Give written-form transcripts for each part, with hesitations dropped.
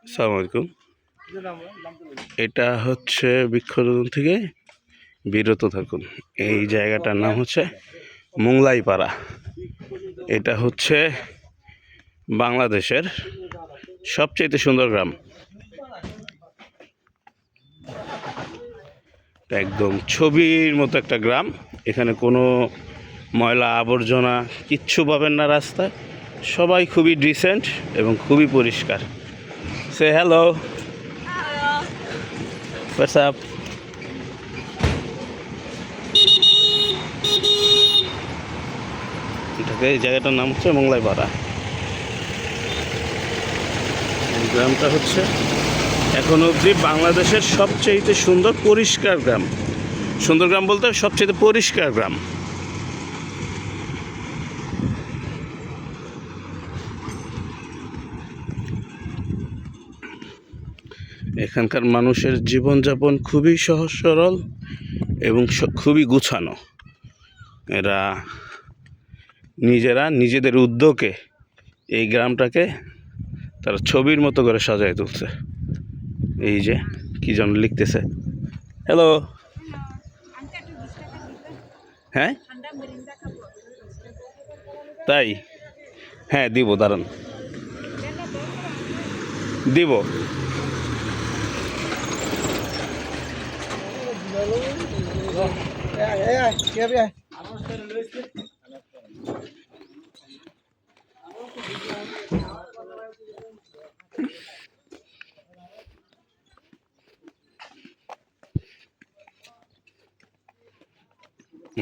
আসসালামু আলাইকুম। এটা হচ্ছে বৃক্ষরোপণ থেকে বিরত থাকুন। এই জায়গাটার নাম হচ্ছে মোংলাইপাড়া। এটা হচ্ছে বাংলাদেশের সবচেয়ে সুন্দর গ্রাম। একদম ছবির মতো একটা গ্রাম। এখানে কোনো ময়লা আবর্জনা কিচ্ছু পাবেন না রাস্তায়। সবাই খুবই ডিসেন্ট এবং খুবই পরিষ্কার। সে হ্যালো, হোয়াটস আপ। এই জায়গাটার নাম হচ্ছে মোংলাইপাড়া। এই গ্রামটা হচ্ছে এখন অবধি বাংলাদেশের সবচেয়ে সুন্দর পরিষ্কার গ্রাম। সুন্দর গ্রাম বলতে সবচেয়ে পরিষ্কার গ্রাম। এখানকার মানুষের জীবনযাপন খুবই সহজ সরল এবং খুবই গুছানো। এরা নিজেদের উদ্যোগে এই গ্রামটাকে তারা ছবির মতো করে সাজায় তুলছে। এই যে কি যেন লিখতেছে। হ্যালো, হ্যাঁ তাই, হ্যাঁ দিব, দাঁড়ান দিব।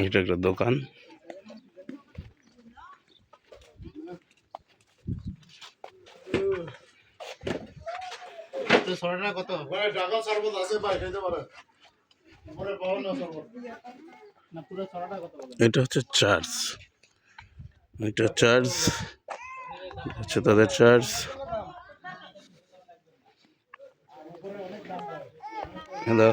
এটা একটা দোকান। এটা হচ্ছে চার্চ। এটা চার্চ হচ্ছে তাদের চার্চ। হ্যালো,